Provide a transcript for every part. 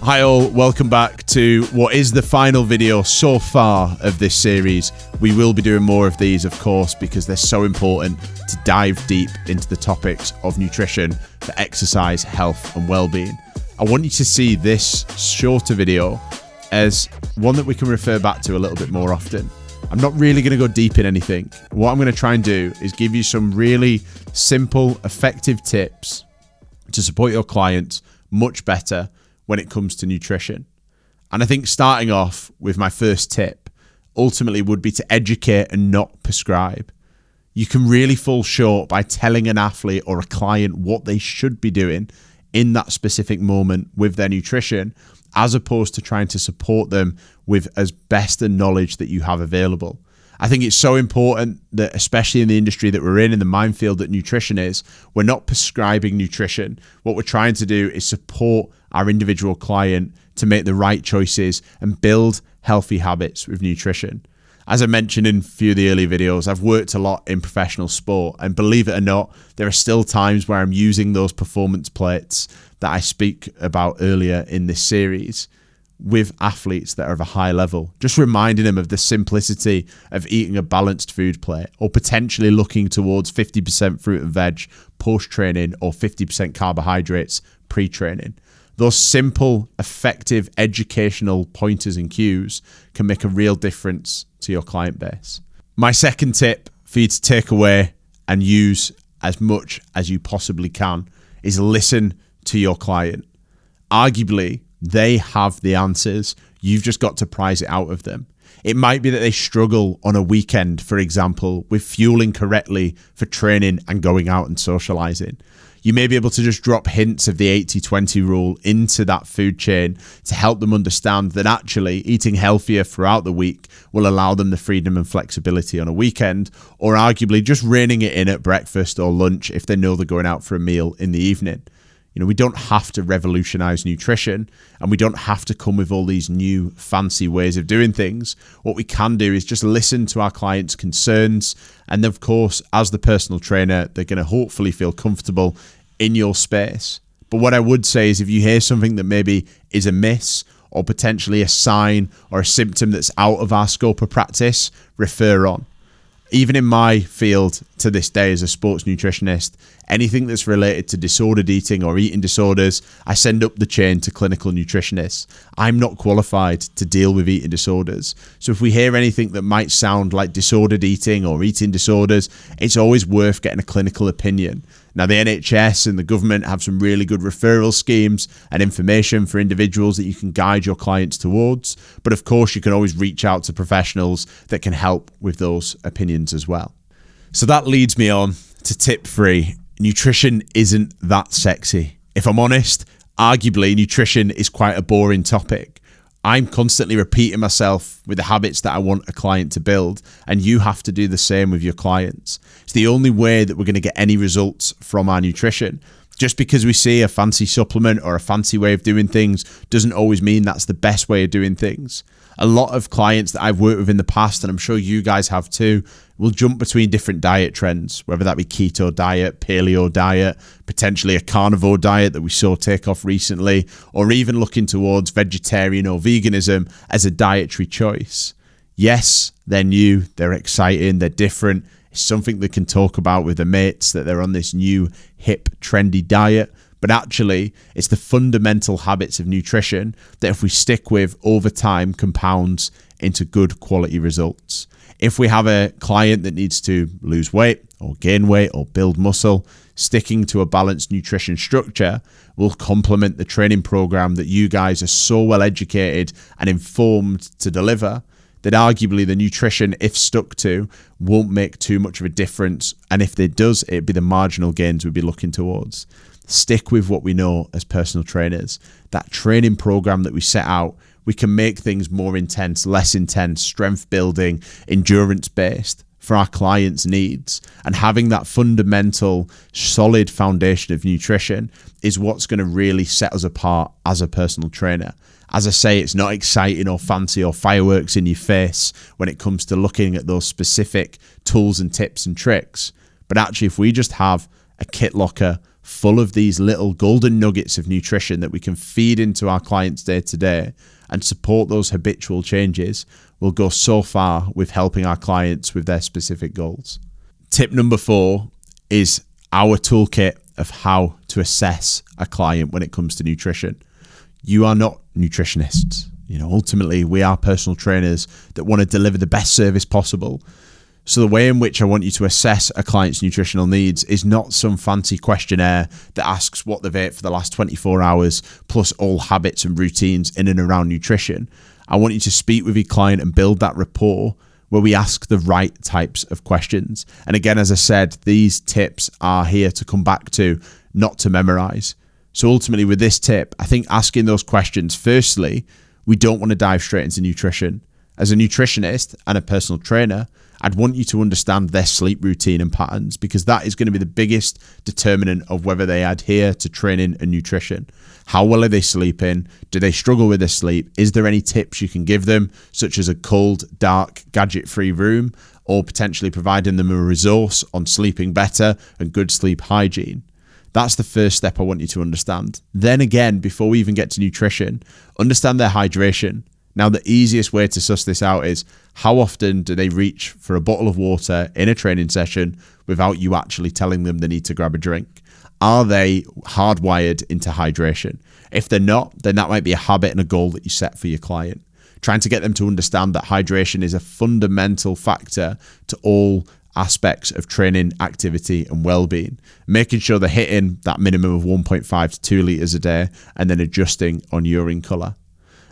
Hi all, welcome back to what is the final video so far of this series. We will be doing more of these, of course, because they're so important to dive deep into the topics of nutrition for exercise, health and well-being. I want you to see this shorter video as one that we can refer back to a little bit more often. I'm not really going to go deep in anything. What I'm going to try and do is give you some really simple, effective tips to support your clients much better when it comes to nutrition. And I think starting off with my first tip ultimately would be to educate and not prescribe. You can really fall short by telling an athlete or a client what they should be doing in that specific moment with their nutrition, as opposed to trying to support them with as best the knowledge that you have available. I think it's so important that, especially in the industry that we're in the minefield that nutrition is, we're not prescribing nutrition. What we're trying to do is support our individual client to make the right choices and build healthy habits with nutrition. As I mentioned in a few of the early videos, I've worked a lot in professional sport, and believe it or not, there are still times where I'm using those performance plates that I speak about earlier in this series with athletes that are of a high level, just reminding them of the simplicity of eating a balanced food plate, or potentially looking towards 50% fruit and veg post-training or 50% carbohydrates pre-training. Those simple, effective, educational pointers and cues can make a real difference to your client base. My second tip for you to take away and use as much as you possibly can is listen to your client. Arguably, they have the answers. You've just got to prize it out of them. It might be that they struggle on a weekend, for example, with fueling correctly for training and going out and socializing. You may be able to just drop hints of the 80-20 rule into that food chain to help them understand that actually eating healthier throughout the week will allow them the freedom and flexibility on a weekend, or arguably just reining it in at breakfast or lunch if they know they're going out for a meal in the evening. You know, we don't have to revolutionize nutrition, and we don't have to come with all these new fancy ways of doing things. What we can do is just listen to our clients' concerns. And of course, as the personal trainer, they're going to hopefully feel comfortable in your space. But what I would say is, if you hear something that maybe is amiss, or potentially a sign or a symptom that's out of our scope of practice, refer on. Even in my field to this day as a sports nutritionist, anything that's related to disordered eating or eating disorders, I send up the chain to clinical nutritionists. I'm not qualified to deal with eating disorders. So if we hear anything that might sound like disordered eating or eating disorders, it's always worth getting a clinical opinion. Now, the NHS and the government have some really good referral schemes and information for individuals that you can guide your clients towards. But of course, you can always reach out to professionals that can help with those opinions as well. So that leads me on to tip 3. Nutrition isn't that sexy. If I'm honest, arguably nutrition is quite a boring topic. I'm constantly repeating myself with the habits that I want a client to build, and you have to do the same with your clients. It's the only way that we're going to get any results from our nutrition. Just because we see a fancy supplement or a fancy way of doing things doesn't always mean that's the best way of doing things. A lot of clients that I've worked with in the past, and I'm sure you guys have too, will jump between different diet trends, whether that be keto diet, paleo diet, potentially a carnivore diet that we saw take off recently, or even looking towards vegetarian or veganism as a dietary choice. Yes, they're new, they're exciting, they're different. It's something they can talk about with their mates, that they're on this new hip trendy diet. But actually, it's the fundamental habits of nutrition that, if we stick with over time, compounds into good quality results. If we have a client that needs to lose weight or gain weight or build muscle, sticking to a balanced nutrition structure will complement the training program that you guys are so well educated and informed to deliver, that arguably the nutrition, if stuck to, won't make too much of a difference. And if it does, it'd be the marginal gains we'd be looking towards. Stick with what we know as personal trainers. That training program that we set out, we can make things more intense, less intense, strength building, endurance based for our clients' needs. And having that fundamental, solid foundation of nutrition is what's going to really set us apart as a personal trainer. As I say, it's not exciting or fancy or fireworks in your face when it comes to looking at those specific tools and tips and tricks. But actually, if we just have a kit locker full of these little golden nuggets of nutrition that we can feed into our clients day to day and support those habitual changes will go so far with helping our clients with their specific goals. Tip number 4 is our toolkit of how to assess a client when it comes to nutrition. You are not nutritionists. Ultimately, we are personal trainers that want to deliver the best service possible. So the way in which I want you to assess a client's nutritional needs is not some fancy questionnaire that asks what they've ate for the last 24 hours, plus all habits and routines in and around nutrition. I want you to speak with your client and build that rapport where we ask the right types of questions. And again, as I said, these tips are here to come back to, not to memorize. So ultimately with this tip, I think asking those questions, firstly, we don't want to dive straight into nutrition. As a nutritionist and a personal trainer, I'd want you to understand their sleep routine and patterns, because that is going to be the biggest determinant of whether they adhere to training and nutrition. How well are they sleeping? Do they struggle with their sleep? Is there any tips you can give them, such as a cold, dark, gadget-free room, or potentially providing them a resource on sleeping better and good sleep hygiene? That's the first step I want you to understand. Then again, before we even get to nutrition, understand their hydration. Now, the easiest way to suss this out is how often do they reach for a bottle of water in a training session without you actually telling them they need to grab a drink? Are they hardwired into hydration? If they're not, then that might be a habit and a goal that you set for your client. Trying to get them to understand that hydration is a fundamental factor to all aspects of training, activity and well-being, making sure they're hitting that minimum of 1.5 to 2 litres a day and then adjusting on urine colour.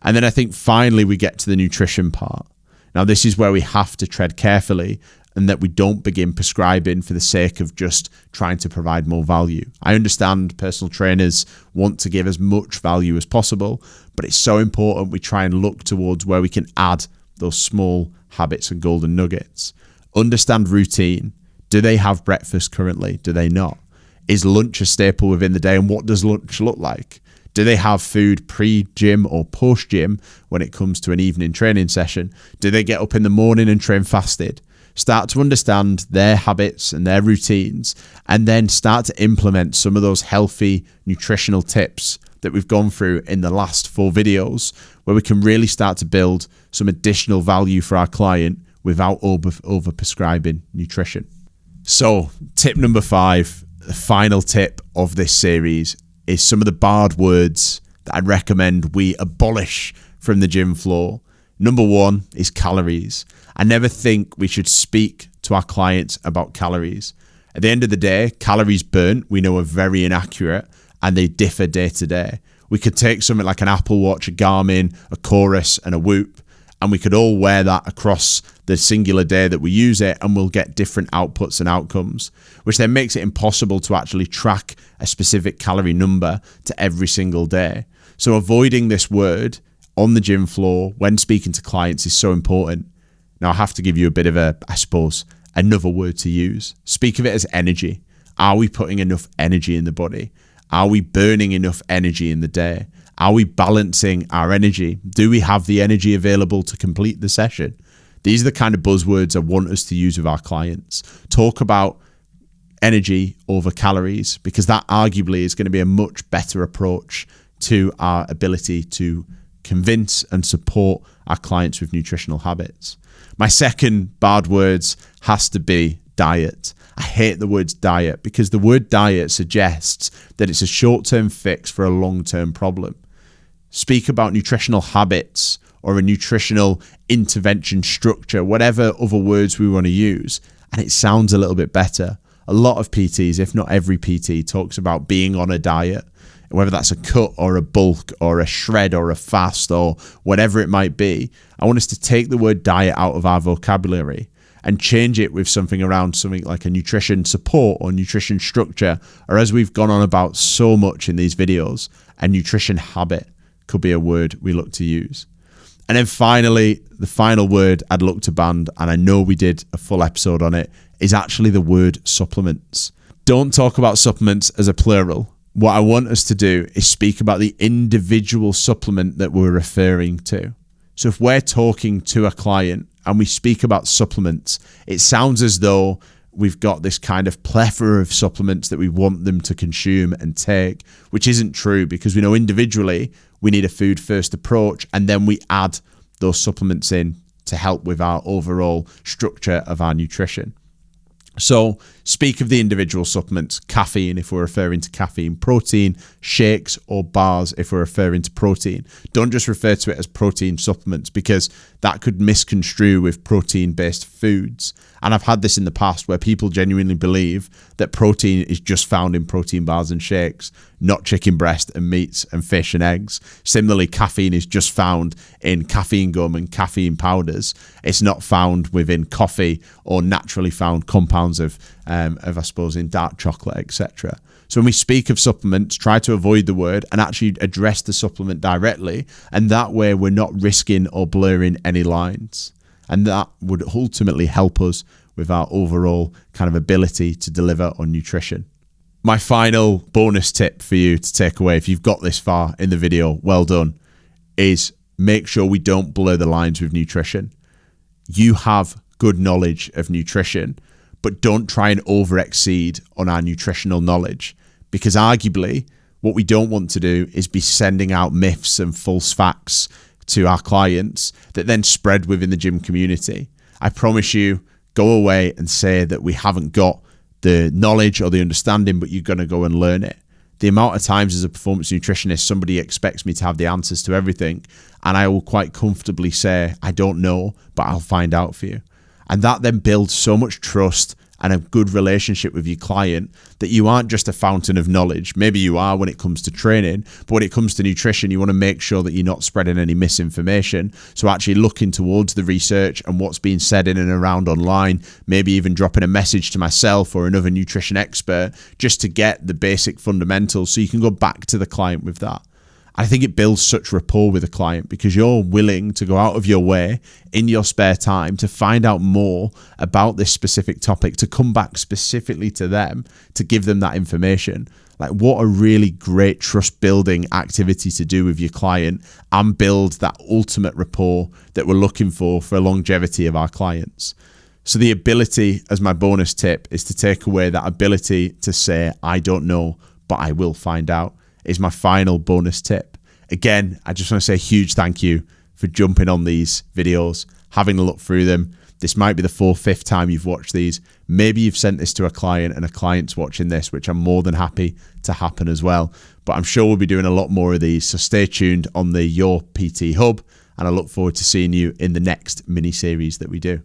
And then I think finally we get to the nutrition part. Now this is where we have to tread carefully and that we don't begin prescribing for the sake of just trying to provide more value. I understand personal trainers want to give as much value as possible, but it's so important we try and look towards where we can add those small habits and golden nuggets. Understand routine. Do they have breakfast currently? Do they not? Is lunch a staple within the day? And what does lunch look like? Do they have food pre-gym or post-gym when it comes to an evening training session? Do they get up in the morning and train fasted? Start to understand their habits and their routines, and then start to implement some of those healthy nutritional tips that we've gone through in the last 4 videos, where we can really start to build some additional value for our client without over prescribing nutrition. So tip number 5, the final tip of this series, is some of the barred words that I'd recommend we abolish from the gym floor. Number 1 is calories. I never think we should speak to our clients about calories. At the end of the day, calories burnt, we know, are very inaccurate and they differ day to day. We could take something like an Apple Watch, a Garmin, a Chorus and a Whoop, and we could all wear that across the singular day that we use it, and we'll get different outputs and outcomes, which then makes it impossible to actually track a specific calorie number to every single day. So avoiding this word on the gym floor when speaking to clients is so important. Now I have to give you a bit of another word to use. Speak of it as energy. Are we putting enough energy in the body? Are we burning enough energy in the day? Are we balancing our energy? Do we have the energy available to complete the session? These are the kind of buzzwords I want us to use with our clients. Talk about energy over calories, because that arguably is going to be a much better approach to our ability to convince and support our clients with nutritional habits. My second barred words has to be diet. I hate the word diet because the word diet suggests that it's a short-term fix for a long-term problem. Speak about nutritional habits or a nutritional intervention structure, whatever other words we want to use, and it sounds a little bit better. A lot of PTs, if not every PT, talks about being on a diet, whether that's a cut or a bulk or a shred or a fast or whatever it might be. I want us to take the word diet out of our vocabulary and change it with something around something like a nutrition support or nutrition structure, or as we've gone on about so much in these videos, a nutrition habit could be a word we look to use. And then finally, the final word I'd look to ban, and I know we did a full episode on it, is actually the word supplements. Don't talk about supplements as a plural. What I want us to do is speak about the individual supplement that we're referring to. So if we're talking to a client and we speak about supplements, it sounds as though we've got this kind of plethora of supplements that we want them to consume and take, which isn't true, because we know individually we need a food first approach, and then we add those supplements in to help with our overall structure of our nutrition. So speak of the individual supplements: caffeine if we're referring to caffeine, protein, shakes or bars if we're referring to protein. Don't just refer to it as protein supplements, because that could misconstrue with protein-based foods. And I've had this in the past where people genuinely believe that protein is just found in protein bars and shakes, not chicken breast and meats and fish and eggs. Similarly, caffeine is just found in caffeine gum and caffeine powders. It's not found within coffee or naturally found compounds of I suppose, in dark chocolate, etc. So when we speak of supplements, try to avoid the word and actually address the supplement directly. And that way we're not risking or blurring any lines. And that would ultimately help us with our overall kind of ability to deliver on nutrition. My final bonus tip for you to take away, if you've got this far in the video, well done, is make sure we don't blur the lines with nutrition. You have good knowledge of nutrition, but don't try and over-exceed on our nutritional knowledge, because arguably what we don't want to do is be sending out myths and false facts to our clients that then spread within the gym community. I promise you, go away and say that we haven't got the knowledge or the understanding, but you're going to go and learn it. The amount of times as a performance nutritionist, somebody expects me to have the answers to everything, and I will quite comfortably say, I don't know, but I'll find out for you. And that then builds so much trust and a good relationship with your client that you aren't just a fountain of knowledge. Maybe you are when it comes to training, but when it comes to nutrition, you want to make sure that you're not spreading any misinformation. So actually looking towards the research and what's being said in and around online, maybe even dropping a message to myself or another nutrition expert just to get the basic fundamentals so you can go back to the client with that. I think it builds such rapport with a client because you're willing to go out of your way in your spare time to find out more about this specific topic, to come back specifically to them, to give them that information. Like, what a really great trust building activity to do with your client and build that ultimate rapport that we're looking for longevity of our clients. So the ability, as my bonus tip, is to take away that ability to say, I don't know, but I will find out, is my final bonus tip. Again, I just want to say a huge thank you for jumping on these videos, having a look through them. This might be the 4th, 5th time you've watched these. Maybe you've sent this to a client and a client's watching this, which I'm more than happy to happen as well. But I'm sure we'll be doing a lot more of these. So stay tuned on the Your PT Hub, and I look forward to seeing you in the next mini series that we do.